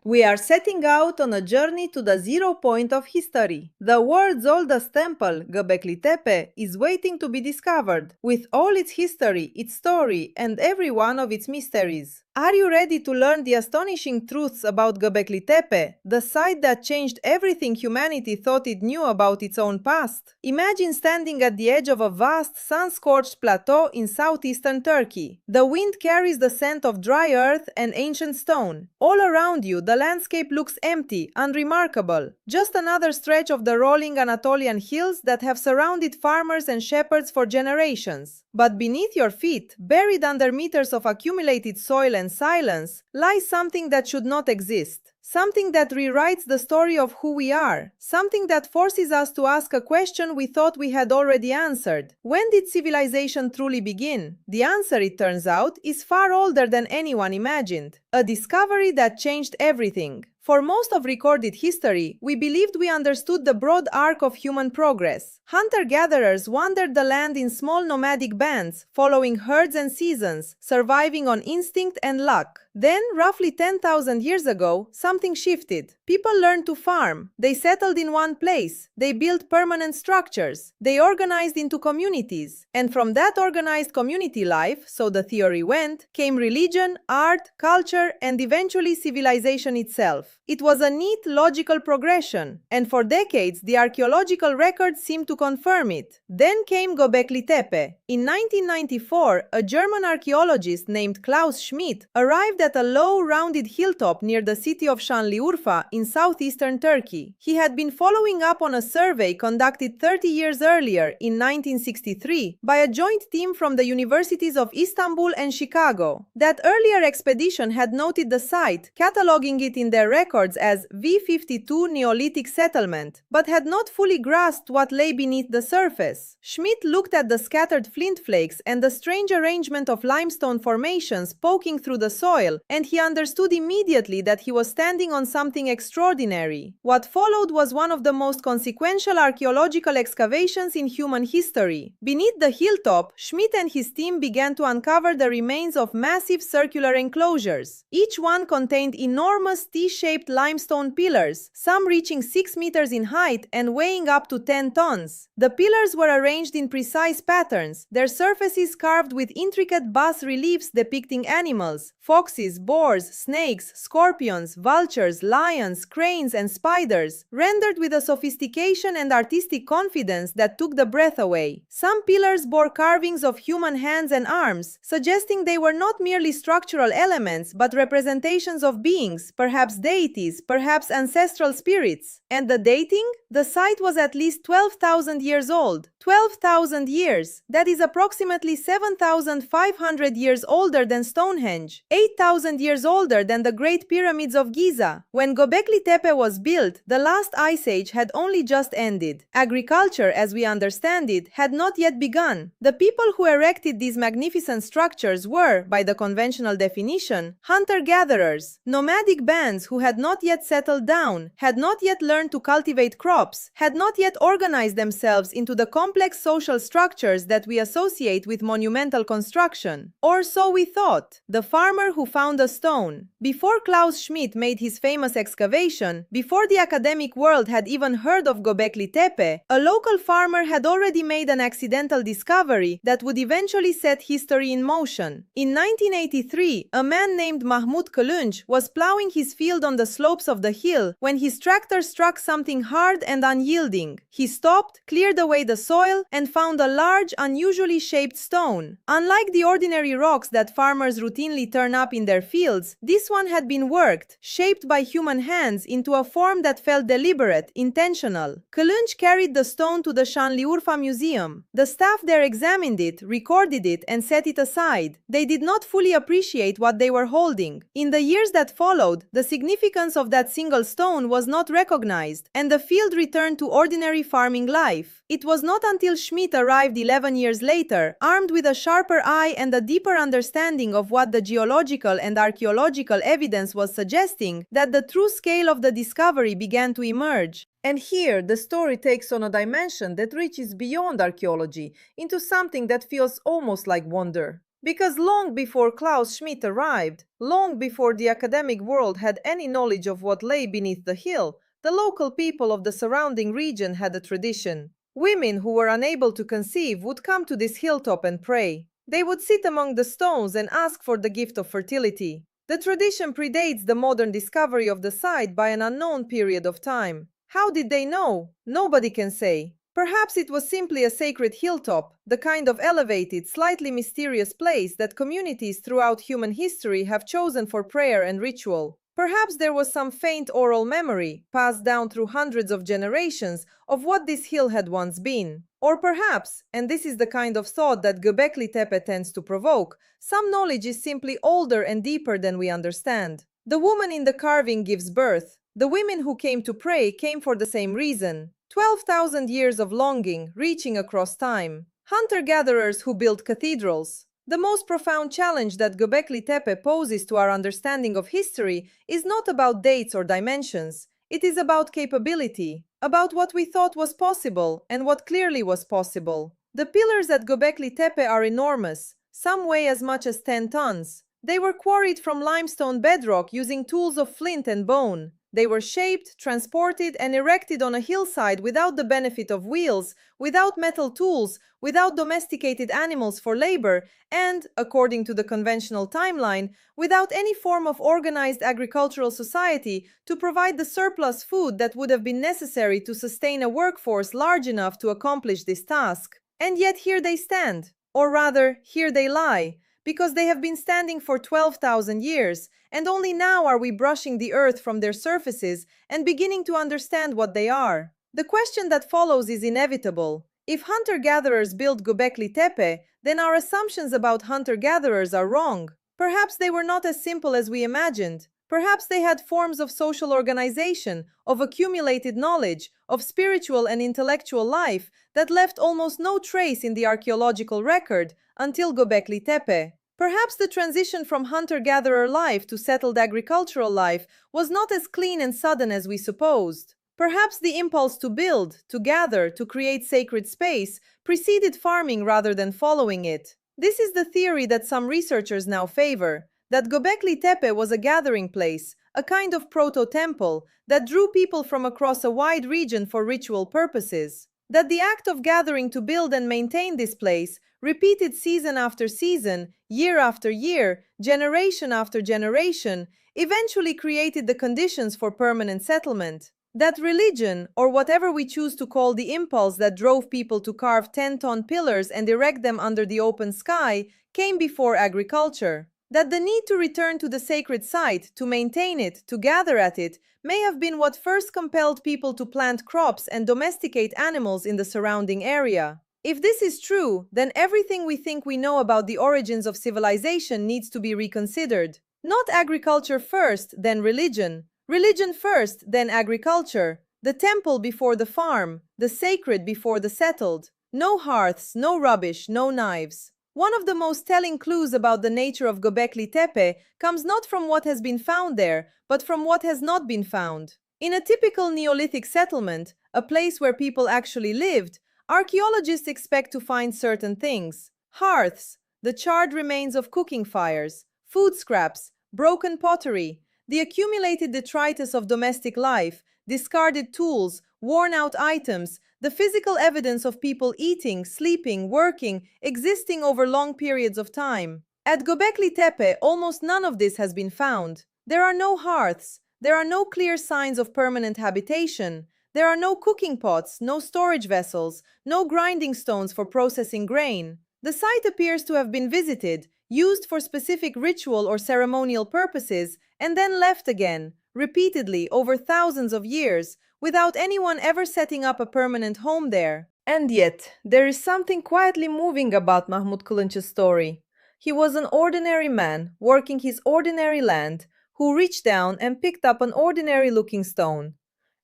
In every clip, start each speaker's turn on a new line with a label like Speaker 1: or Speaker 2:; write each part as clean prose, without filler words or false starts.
Speaker 1: We are setting out on a journey to the zero point of history. The world's oldest temple, Göbekli Tepe, is waiting to be discovered, with all its history, its story, and every one of its mysteries. Are you ready to learn the astonishing truths about Göbekli Tepe, the site that changed everything humanity thought it knew about its own past? Imagine standing at the edge of a vast, sun-scorched plateau in southeastern Turkey. The wind carries the scent of dry earth and ancient stone. All around you, the landscape looks empty, unremarkable. Just another stretch of the rolling Anatolian hills that have surrounded farmers and shepherds for generations. But beneath your feet, buried under meters of accumulated soil and silence, lies something that should not exist. Something that rewrites the story of who we are. Something that forces us to ask a question we thought we had already answered. When did civilization truly begin? The answer, it turns out, is far older than anyone imagined. A discovery that changed everything. For most of recorded history, we believed we understood the broad arc of human progress. Hunter-gatherers wandered the land in small nomadic bands, following herds and seasons, surviving on instinct and luck. Then, roughly 10,000 years ago, something shifted. People learned to farm. They settled in one place. They built permanent structures. They organized into communities. And from that organized community life, so the theory went, came religion, art, culture, and eventually civilization itself. It was a neat, logical progression, and for decades the archaeological records seemed to confirm it. Then came Göbekli Tepe. In 1994, a German archaeologist named Klaus Schmidt arrived at a low, rounded hilltop near the city of Şanlıurfa in southeastern Turkey. He had been following up on a survey conducted 30 years earlier, in 1963, by a joint team from the universities of Istanbul and Chicago. That earlier expedition had noted the site, cataloging it in their records as V52 Neolithic settlement, but had not fully grasped what lay beneath the surface. Schmidt looked at the scattered flint flakes and the strange arrangement of limestone formations poking through the soil, and he understood immediately that he was standing on something extraordinary. What followed was one of the most consequential archaeological excavations in human history. Beneath the hilltop, Schmidt and his team began to uncover the remains of massive circular enclosures. Each one contained enormous T-shaped limestone pillars, some reaching 6 meters in height and weighing up to 10 tons. The pillars were arranged in precise patterns, their surfaces carved with intricate bas-reliefs depicting animals, foxes, boars, snakes, scorpions, vultures, lions, cranes, and spiders, rendered with a sophistication and artistic confidence that took the breath away. Some pillars bore carvings of human hands and arms, suggesting they were not merely structural elements but representations of beings, perhaps deities, perhaps ancestral spirits. And the dating? The site was at least 12,000 years old. 12,000 years! That is approximately 7,500 years older than Stonehenge, 8,000 years older than the Great Pyramids of Giza. When Göbekli Tepe was built, the last ice age had only just ended. Agriculture, as we understand it, had not yet begun. The people who erected these magnificent structures were, by the conventional definition, hunter-gatherers, nomadic bands who had not yet settled down, had not yet learned to cultivate crops, had not yet organized themselves into the complex social structures that we associate with monumental construction. Or so we thought. The farmer who found a stone. Before Klaus Schmidt made his famous excavation, before the academic world had even heard of Göbekli Tepe, a local farmer had already made an accidental discovery that would eventually set history in motion. In 1983, a man named Mahmut Kılınç was plowing his field on the slopes of the hill when his tractor struck something hard and unyielding. He stopped, cleared away the soil, and found a large, unusually shaped stone. Unlike the ordinary rocks that farmers routinely turn up in their fields, this one had been worked, shaped by human hands into a form that felt deliberate, intentional. Kılınç carried the stone to the Şanlıurfa Museum. The staff there examined it, recorded it, and set it aside. They did not fully appreciate what they were holding. In the years that followed, the significance of that single stone was not recognized, and the field returned to ordinary farming life. It was not until Schmidt arrived 11 years later, armed with a sharper eye and a deeper understanding of what the geological and archaeological evidence was suggesting, that the true scale of the discovery began to emerge. And here, the story takes on a dimension that reaches beyond archaeology, into something that feels almost like wonder. Because long before Klaus Schmidt arrived, long before the academic world had any knowledge of what lay beneath the hill, the local people of the surrounding region had a tradition. Women who were unable to conceive would come to this hilltop and pray. They would sit among the stones and ask for the gift of fertility. The tradition predates the modern discovery of the site by an unknown period of time. How did they know? Nobody can say. Perhaps it was simply a sacred hilltop, the kind of elevated, slightly mysterious place that communities throughout human history have chosen for prayer and ritual. Perhaps there was some faint oral memory, passed down through hundreds of generations, of what this hill had once been. Or perhaps, and this is the kind of thought that Göbekli Tepe tends to provoke, some knowledge is simply older and deeper than we understand. The woman in the carving gives birth. The women who came to pray came for the same reason. 12,000 years of longing, reaching across time. Hunter-gatherers who built cathedrals. The most profound challenge that Göbekli Tepe poses to our understanding of history is not about dates or dimensions. It is about capability, about what we thought was possible and what clearly was possible. The pillars at Göbekli Tepe are enormous. Some weigh as much as 10 tons. They were quarried from limestone bedrock using tools of flint and bone. They were shaped, transported, and erected on a hillside without the benefit of wheels, without metal tools, without domesticated animals for labor, and, according to the conventional timeline, without any form of organized agricultural society to provide the surplus food that would have been necessary to sustain a workforce large enough to accomplish this task. And yet here they stand, or rather, here they lie, because they have been standing for 12,000 years, and only now are we brushing the earth from their surfaces and beginning to understand what they are. The question that follows is inevitable. If hunter-gatherers built Göbekli Tepe, then our assumptions about hunter-gatherers are wrong. Perhaps they were not as simple as we imagined. Perhaps they had forms of social organization, of accumulated knowledge, of spiritual and intellectual life that left almost no trace in the archaeological record until Göbekli Tepe. Perhaps the transition from hunter-gatherer life to settled agricultural life was not as clean and sudden as we supposed. Perhaps the impulse to build, to gather, to create sacred space preceded farming rather than following it. This is the theory that some researchers now favor, that Göbekli Tepe was a gathering place, a kind of proto-temple that drew people from across a wide region for ritual purposes. That the act of gathering to build and maintain this place, repeated season after season, year after year, generation after generation, eventually created the conditions for permanent settlement. That religion, or whatever we choose to call the impulse that drove people to carve 10-ton pillars and erect them under the open sky, came before agriculture. That the need to return to the sacred site, to maintain it, to gather at it, may have been what first compelled people to plant crops and domesticate animals in the surrounding area. If this is true, then everything we think we know about the origins of civilization needs to be reconsidered. Not agriculture first, then religion. Religion first, then agriculture. The temple before the farm, the sacred before the settled. No hearths, no rubbish, no knives. One of the most telling clues about the nature of Göbekli Tepe comes not from what has been found there, but from what has not been found. In a typical Neolithic settlement, a place where people actually lived, archaeologists expect to find certain things. Hearths, the charred remains of cooking fires, food scraps, broken pottery, the accumulated detritus of domestic life, discarded tools, worn-out items, the physical evidence of people eating, sleeping, working, existing over long periods of time. At Göbekli Tepe, almost none of this has been found. There are no hearths, there are no clear signs of permanent habitation, there are no cooking pots, no storage vessels, no grinding stones for processing grain. The site appears to have been visited, used for specific ritual or ceremonial purposes, and then left again, repeatedly over thousands of years, without anyone ever setting up a permanent home there. And yet, there is something quietly moving about Mahmut Kılınç's story. He was an ordinary man, working his ordinary land, who reached down and picked up an ordinary-looking stone.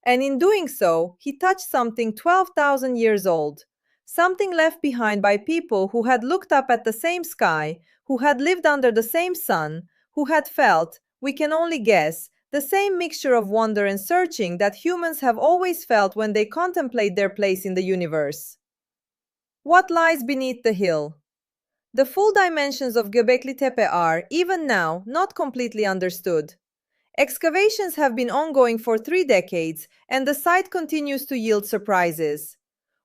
Speaker 1: And in doing so, he touched something 12,000 years old. Something left behind by people who had looked up at the same sky, who had lived under the same sun, who had felt, we can only guess, the same mixture of wonder and searching that humans have always felt when they contemplate their place in the universe. What lies beneath the hill? The full dimensions of Göbekli Tepe are, even now, not completely understood. Excavations have been ongoing for 3 decades, and the site continues to yield surprises.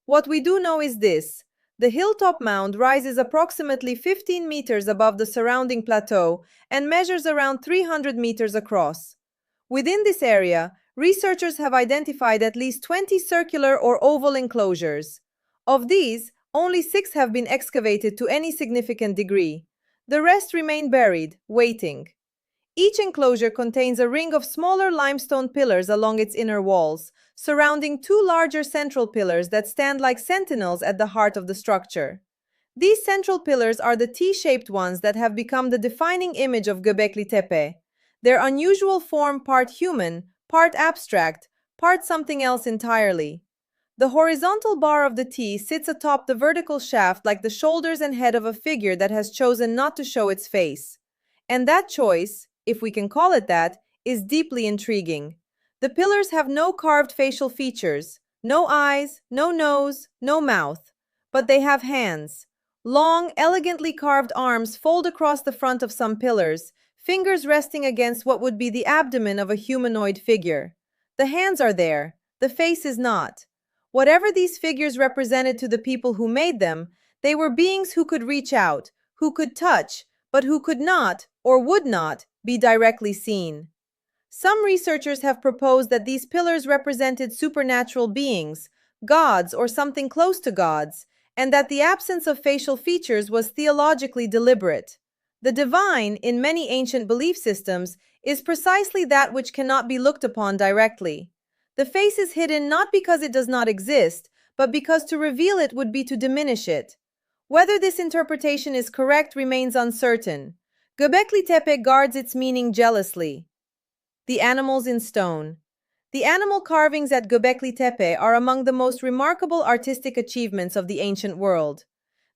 Speaker 1: What we do know is this: the hilltop mound rises approximately 15 meters above the surrounding plateau and measures around 300 meters across. Within this area, researchers have identified at least 20 circular or oval enclosures. Of these, only 6 have been excavated to any significant degree. The rest remain buried, waiting. Each enclosure contains a ring of smaller limestone pillars along its inner walls, surrounding 2 larger central pillars that stand like sentinels at the heart of the structure. These central pillars are the T-shaped ones that have become the defining image of Göbekli Tepe. Their unusual form, part human, part abstract, part something else entirely. The horizontal bar of the T sits atop the vertical shaft like the shoulders and head of a figure that has chosen not to show its face. And that choice, if we can call it that, is deeply intriguing. The pillars have no carved facial features, no eyes, no nose, no mouth. But they have hands. Long, elegantly carved arms fold across the front of some pillars, fingers resting against what would be the abdomen of a humanoid figure. The hands are there, the face is not. Whatever these figures represented to the people who made them, they were beings who could reach out, who could touch, but who could not, or would not, be directly seen. Some researchers have proposed that these pillars represented supernatural beings, gods or something close to gods, and that the absence of facial features was theologically deliberate. The divine, in many ancient belief systems, is precisely that which cannot be looked upon directly. The face is hidden not because it does not exist, but because to reveal it would be to diminish it. Whether this interpretation is correct remains uncertain. Göbekli Tepe guards its meaning jealously. The animals in stone. The animal carvings at Göbekli Tepe are among the most remarkable artistic achievements of the ancient world.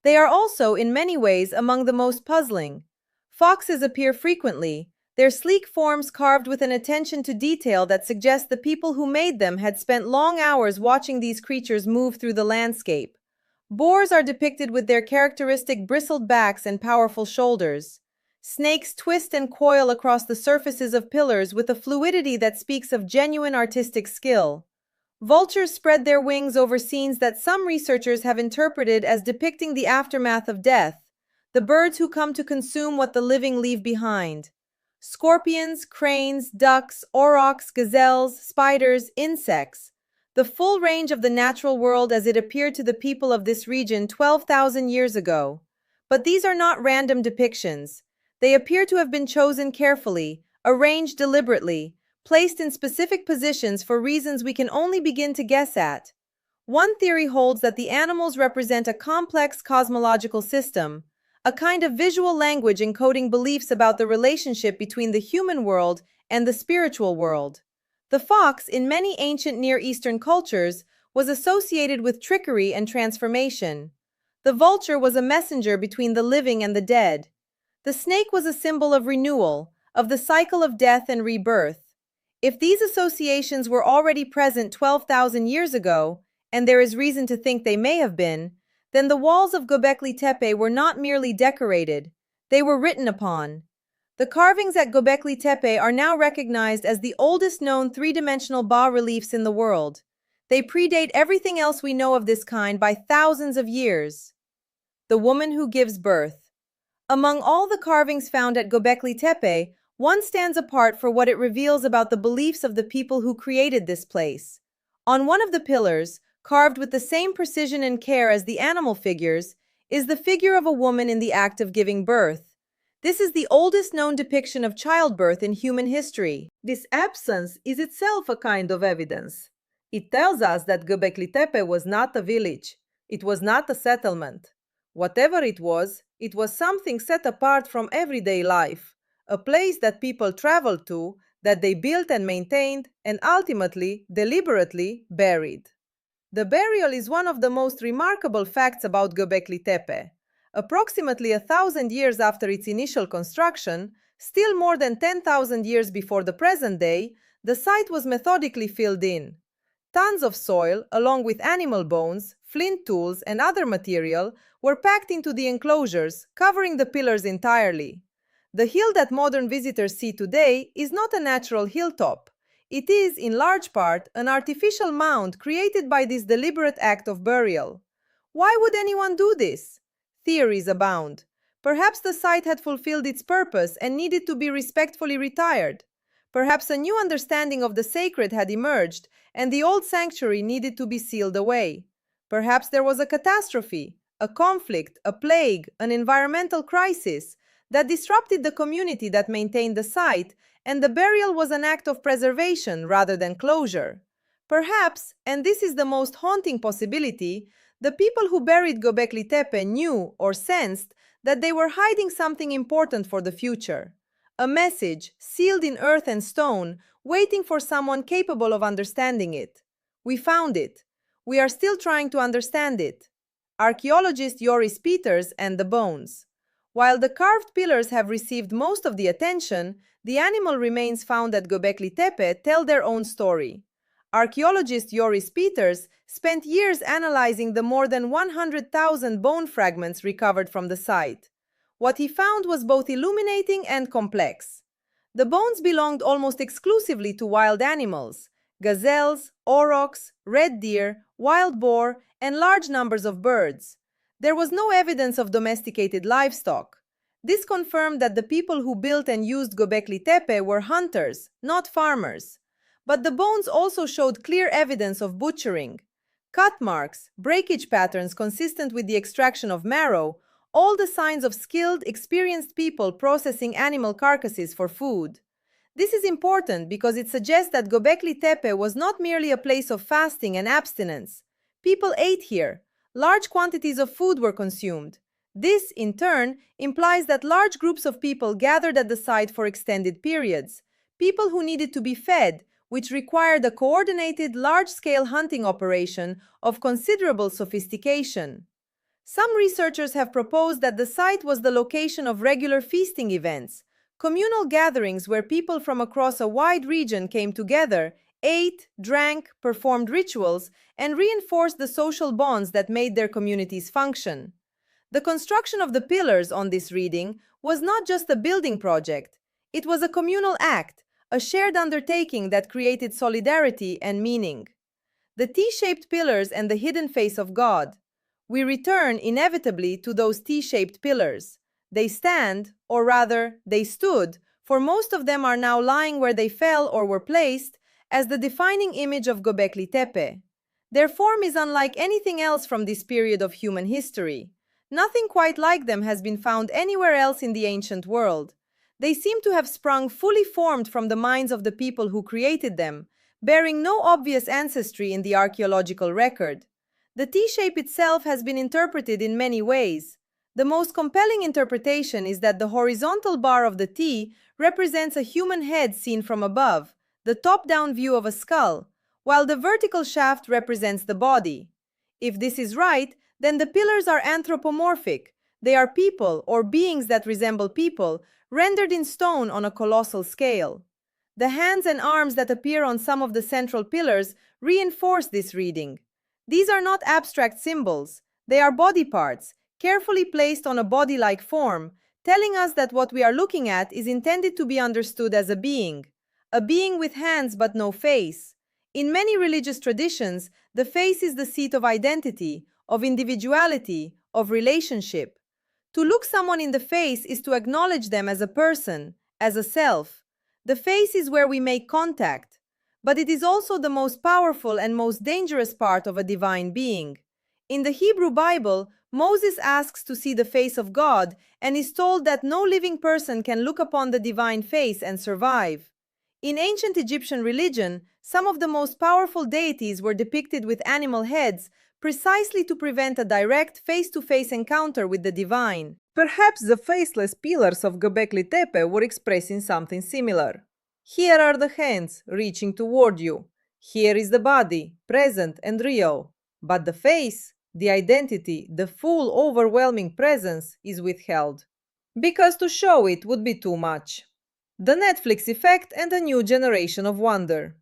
Speaker 1: They are also, in many ways, among the most puzzling. Foxes appear frequently, their sleek forms carved with an attention to detail that suggests the people who made them had spent long hours watching these creatures move through the landscape. Boars are depicted with their characteristic bristled backs and powerful shoulders. Snakes twist and coil across the surfaces of pillars with a fluidity that speaks of genuine artistic skill. Vultures spread their wings over scenes that some researchers have interpreted as depicting the aftermath of death, the birds who come to consume what the living leave behind. Scorpions, cranes, ducks, aurochs, gazelles, spiders, insects. The full range of the natural world as it appeared to the people of this region 12,000 years ago. But these are not random depictions. They appear to have been chosen carefully, arranged deliberately, placed in specific positions for reasons we can only begin to guess at. One theory holds that the animals represent a complex cosmological system, a kind of visual language encoding beliefs about the relationship between the human world and the spiritual world. The fox, in many ancient Near Eastern cultures, was associated with trickery and transformation. The vulture was a messenger between the living and the dead. The snake was a symbol of renewal, of the cycle of death and rebirth. If these associations were already present 12,000 years ago, and there is reason to think they may have been, then the walls of Göbekli Tepe were not merely decorated, they were written upon. The carvings at Göbekli Tepe are now recognized as the oldest known three-dimensional bas-reliefs in the world. They predate everything else we know of this kind by thousands of years. The woman who gives birth. Among all the carvings found at Göbekli Tepe, one stands apart for what it reveals about the beliefs of the people who created this place. On one of the pillars, carved with the same precision and care as the animal figures, is the figure of a woman in the act of giving birth. This is the oldest known depiction of childbirth in human history. This absence is itself a kind of evidence. It tells us that Göbekli Tepe was not a village. It was not a settlement. Whatever it was something set apart from everyday life, a place that people traveled to, that they built and maintained, and ultimately, deliberately, buried. The burial is one of the most remarkable facts about Göbekli Tepe. Approximately 1,000 years after its initial construction, still more than 10,000 years before the present day, the site was methodically filled in. Tons of soil, along with animal bones, flint tools, and other material, were packed into the enclosures, covering the pillars entirely. The hill that modern visitors see today is not a natural hilltop. It is, in large part, an artificial mound created by this deliberate act of burial. Why would anyone do this? Theories abound. Perhaps the site had fulfilled its purpose and needed to be respectfully retired. Perhaps a new understanding of the sacred had emerged and the old sanctuary needed to be sealed away. Perhaps there was a catastrophe, a conflict, a plague, an environmental crisis that disrupted the community that maintained the site, and the burial was an act of preservation rather than closure. Perhaps, and this is the most haunting possibility, the people who buried Göbekli Tepe knew or sensed that they were hiding something important for the future. A message, sealed in earth and stone, waiting for someone capable of understanding it. We found it. We are still trying to understand it. Archaeologist Joris Peters and the bones. While the carved pillars have received most of the attention, the animal remains found at Göbekli Tepe tell their own story. Archaeologist Joris Peters spent years analyzing the more than 100,000 bone fragments recovered from the site. What he found was both illuminating and complex. The bones belonged almost exclusively to wild animals: gazelles, aurochs, red deer, wild boar, and large numbers of birds. There was no evidence of domesticated livestock. This confirmed that the people who built and used Göbekli Tepe were hunters, not farmers. But the bones also showed clear evidence of butchering. Cut marks, breakage patterns consistent with the extraction of marrow, all the signs of skilled, experienced people processing animal carcasses for food. This is important because it suggests that Göbekli Tepe was not merely a place of fasting and abstinence. People ate here. Large quantities of food were consumed. This, in turn, implies that large groups of people gathered at the site for extended periods. People who needed to be fed, which required a coordinated, large-scale hunting operation of considerable sophistication. Some researchers have proposed that the site was the location of regular feasting events, communal gatherings where people from across a wide region came together, ate, drank, performed rituals, and reinforced the social bonds that made their communities function. The construction of the pillars on this reading was not just a building project, it was a communal act, a shared undertaking that created solidarity and meaning. The T-shaped pillars and the hidden face of God. We return inevitably to those T-shaped pillars. They stand, or rather, they stood, for most of them are now lying where they fell or were placed, as the defining image of Göbekli Tepe. Their form is unlike anything else from this period of human history. Nothing quite like them has been found anywhere else in the ancient world. They seem to have sprung fully formed from the minds of the people who created them, bearing no obvious ancestry in the archaeological record. The T-shape itself has been interpreted in many ways. The most compelling interpretation is that the horizontal bar of the T represents a human head seen from above, the top-down view of a skull, while the vertical shaft represents the body. If this is right, then the pillars are anthropomorphic. They are people or beings that resemble people, rendered in stone on a colossal scale. The hands and arms that appear on some of the central pillars reinforce this reading. These are not abstract symbols. They are body parts, carefully placed on a body-like form, telling us that what we are looking at is intended to be understood as a being with hands but no face. In many religious traditions, the face is the seat of identity, of individuality, of relationship. To look someone in the face is to acknowledge them as a person, as a self. The face is where we make contact, but it is also the most powerful and most dangerous part of a divine being. In the Hebrew Bible, Moses asks to see the face of God and is told that no living person can look upon the divine face and survive. In ancient Egyptian religion, some of the most powerful deities were depicted with animal heads, precisely to prevent a direct face-to-face encounter with the divine. Perhaps the faceless pillars of Göbekli Tepe were expressing something similar. Here are the hands, reaching toward you. Here is the body, present and real. But the face, the identity, the full overwhelming presence is withheld. Because to show it would be too much. The Netflix effect and a new generation of wonder.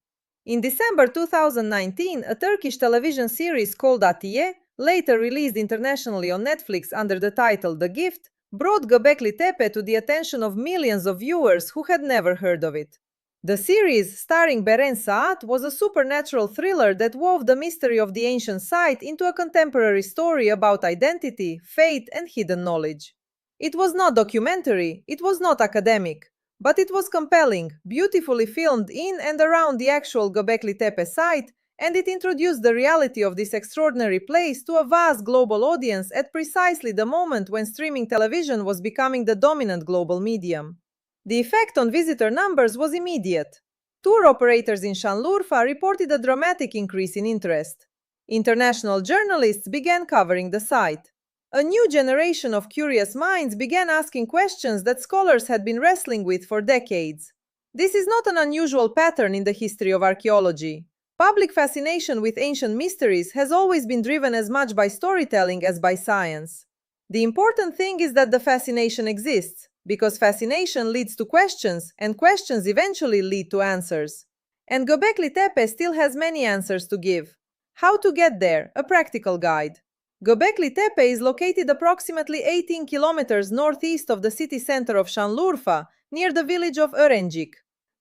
Speaker 1: In December 2019, a Turkish television series called Atiye, later released internationally on Netflix under the title The Gift, brought Göbekli Tepe to the attention of millions of viewers who had never heard of it. The series, starring Beren Saat, was a supernatural thriller that wove the mystery of the ancient site into a contemporary story about identity, fate, and hidden knowledge. It was not documentary, it was not academic, but it was compelling, beautifully filmed in and around the actual Göbekli Tepe site, and it introduced the reality of this extraordinary place to a vast global audience at precisely the moment when streaming television was becoming the dominant global medium. The effect on visitor numbers was immediate. Tour operators in Şanlıurfa reported a dramatic increase in interest. International journalists began covering the site. A new generation of curious minds began asking questions that scholars had been wrestling with for decades. This is not an unusual pattern in the history of archaeology. Public fascination with ancient mysteries has always been driven as much by storytelling as by science. The important thing is that the fascination exists, because fascination leads to questions, and questions eventually lead to answers. And Göbekli Tepe still has many answers to give. How to get there, a practical guide. Göbekli Tepe is located approximately 18 kilometers northeast of the city center of Şanlıurfa, near the village of Örencik.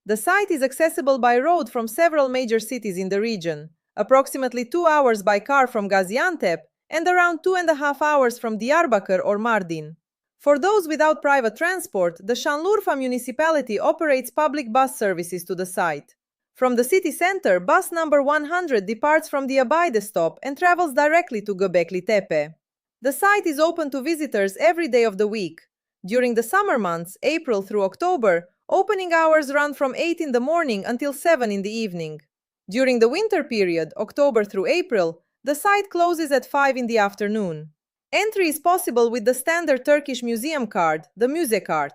Speaker 1: The site is accessible by road from several major cities in the region, approximately 2 hours by car from Gaziantep, and around 2.5 hours from Diyarbakır or Mardin. For those without private transport, the Şanlıurfa municipality operates public bus services to the site. From the city center, bus number 100 departs from the Abayde stop and travels directly to Göbekli Tepe. The site is open to visitors every day of the week. During the summer months, April through October, opening hours run from 8 in the morning until 7 in the evening. During the winter period, October through April, the site closes at 5 in the afternoon. Entry is possible with the standard Turkish museum card, the Müze card.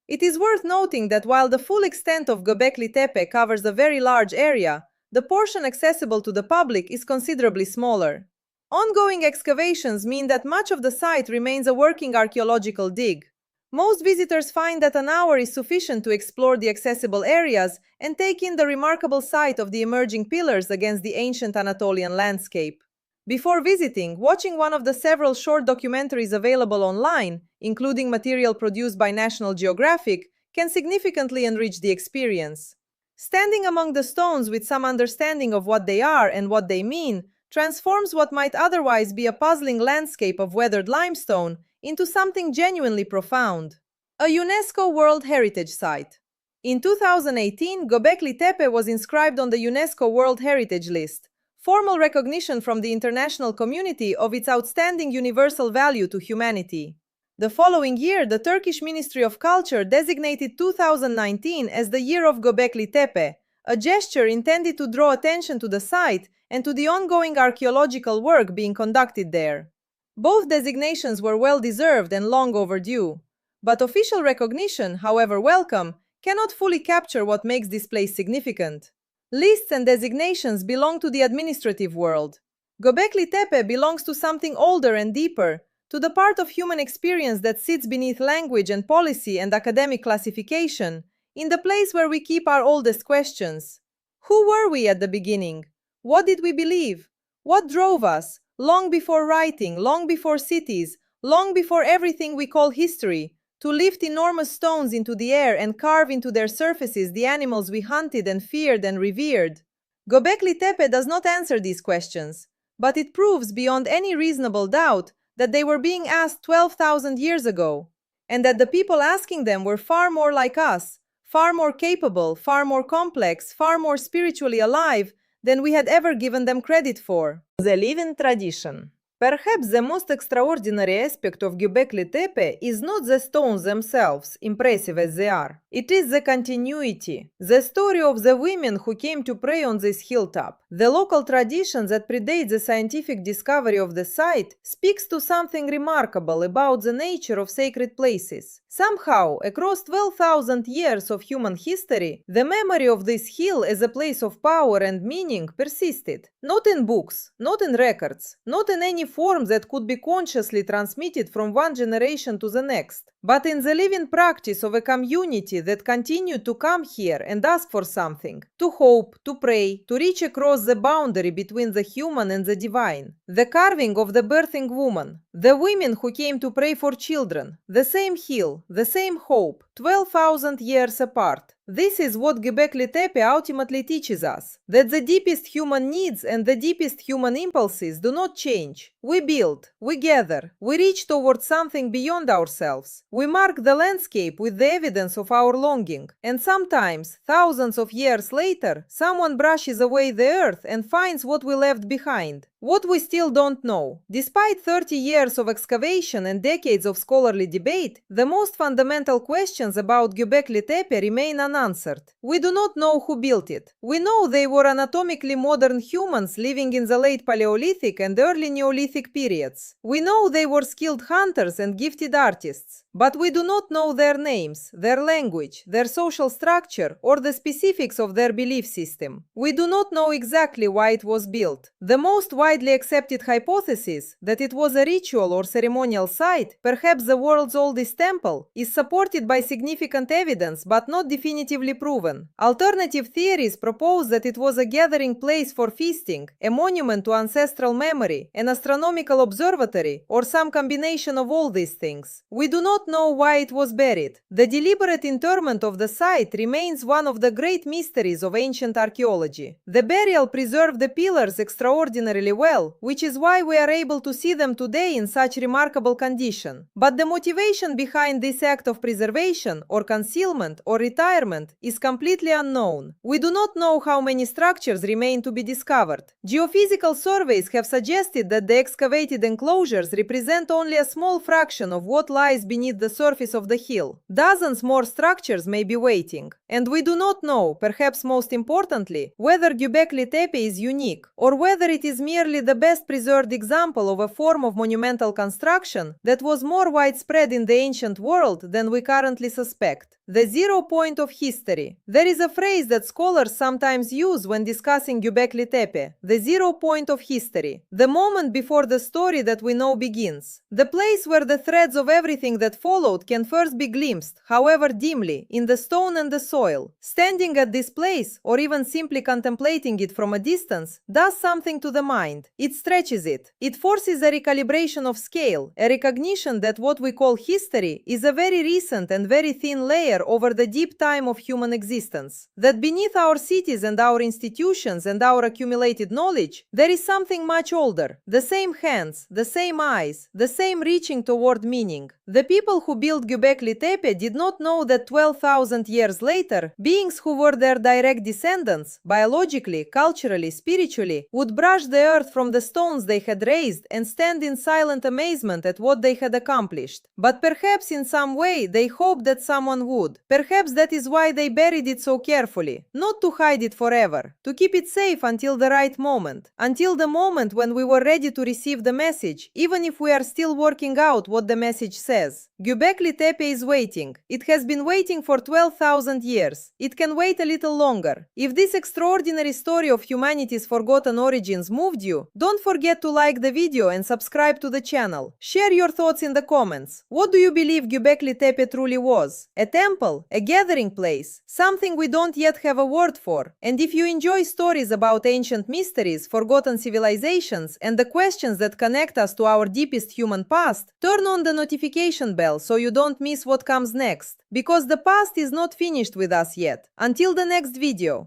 Speaker 1: It is worth noting that while the full extent of Göbekli Tepe covers a very large area, the portion accessible to the public is considerably smaller. Ongoing excavations mean that much of the site remains a working archaeological dig. Most visitors find that an hour is sufficient to explore the accessible areas and take in the remarkable sight of the emerging pillars against the ancient Anatolian landscape. Before visiting, watching one of the several short documentaries available online, including material produced by National Geographic, can significantly enrich the experience. Standing among the stones with some understanding of what they are and what they mean transforms what might otherwise be a puzzling landscape of weathered limestone into something genuinely profound. A UNESCO World Heritage Site. In 2018, Göbekli Tepe was inscribed on the UNESCO World Heritage List, formal recognition from the international community of its outstanding universal value to humanity. The following year, the Turkish Ministry of Culture designated 2019 as the Year of Göbekli Tepe, a gesture intended to draw attention to the site and to the ongoing archaeological work being conducted there. Both designations were well-deserved and long overdue. But official recognition, however welcome, cannot fully capture what makes this place significant. Lists and designations belong to the administrative world. Göbekli Tepe belongs to something older and deeper, to the part of human experience that sits beneath language and policy and academic classification, in the place where we keep our oldest questions. Who were we at the beginning? What did we believe? What drove us, long before writing, long before cities, long before everything we call history, to lift enormous stones into the air and carve into their surfaces the animals we hunted and feared and revered? Göbekli Tepe does not answer these questions, but it proves beyond any reasonable doubt that they were being asked 12,000 years ago, and that the people asking them were far more like us, far more capable, far more complex, far more spiritually alive than we had ever given them credit for. The living tradition. Perhaps the most extraordinary aspect of Göbekli Tepe is not the stones themselves, impressive as they are. It is the continuity, the story of the women who came to pray on this hilltop. The local tradition that predates the scientific discovery of the site speaks to something remarkable about the nature of sacred places. Somehow, across 12,000 years of human history, the memory of this hill as a place of power and meaning persisted. Not in books, not in records, not in any form that could be consciously transmitted from one generation to the next, but in the living practice of a community that continued to come here and ask for something, to hope, to pray, to reach across the boundary between the human and the divine. The carving of the birthing woman, the women who came to pray for children, the same hill, the same hope, 12,000 years apart. This is what Göbekli Tepe ultimately teaches us, that the deepest human needs and the deepest human impulses do not change. We build, we gather, we reach towards something beyond ourselves. We mark the landscape with the evidence of our longing, and sometimes, thousands of years later, someone brushes away the earth and finds what we left behind. What we still don't know. Despite 30 years of excavation and decades of scholarly debate, the most fundamental questions about Göbekli Tepe remain unanswered. We do not know who built it. We know they were anatomically modern humans living in the late Paleolithic and early Neolithic periods. We know they were skilled hunters and gifted artists. But we do not know their names, their language, their social structure, or the specifics of their belief system. We do not know exactly why it was built. The most widely accepted hypothesis, that it was a ritual or ceremonial site, perhaps the world's oldest temple, is supported by significant evidence but not definitively proven. Alternative theories propose that it was a gathering place for feasting, a monument to ancestral memory, an astronomical observatory, or some combination of all these things. We do not know why it was buried. The deliberate interment of the site remains one of the great mysteries of ancient archaeology. The burial preserved the pillars extraordinarily well, which is why we are able to see them today in such remarkable condition. But the motivation behind this act of preservation, or concealment, or retirement is completely unknown. We do not know how many structures remain to be discovered. Geophysical surveys have suggested that the excavated enclosures represent only a small fraction of what lies beneath the surface of the hill. Dozens more structures may be waiting. And we do not know, perhaps most importantly, whether Göbekli Tepe is unique, or whether it is merely the best preserved example of a form of monumental construction that was more widespread in the ancient world than we currently suspect. The zero point of history. There is a phrase that scholars sometimes use when discussing Göbekli Tepe, the zero point of history, the moment before the story that we know begins. The place where the threads of everything that followed can first be glimpsed, however dimly, in the stone and the soil. Standing at this place, or even simply contemplating it from a distance, does something to the mind. It stretches it. It forces a recalibration of scale, a recognition that what we call history is a very recent and very thin layer over the deep time of human existence. That beneath our cities and our institutions and our accumulated knowledge, there is something much older. The same hands, the same eyes, the same reaching toward meaning. The people who built Göbekli Tepe did not know that 12,000 years later, beings who were their direct descendants, biologically, culturally, spiritually, would brush the earth from the stones they had raised and stand in silent amazement at what they had accomplished. But perhaps in some way they hoped that someone would. Perhaps that is why they buried it so carefully, not to hide it forever, to keep it safe until the right moment, until the moment when we were ready to receive the message, even if we are still working out what the message says. Göbekli Tepe is waiting. It has been waiting for 12,000 years. It can wait a little longer. If this extraordinary story of humanity's forgotten origins moved you, don't forget to like the video and subscribe to the channel. Share your thoughts in the comments. What do you believe Göbekli Tepe truly was? A temple? A gathering place? Something we don't yet have a word for? And if you enjoy stories about ancient mysteries, forgotten civilizations, and the questions that connect us to our deepest human past, turn on the notification bell so you don't miss what comes next. Because the past is not finished with us yet. Until the next video.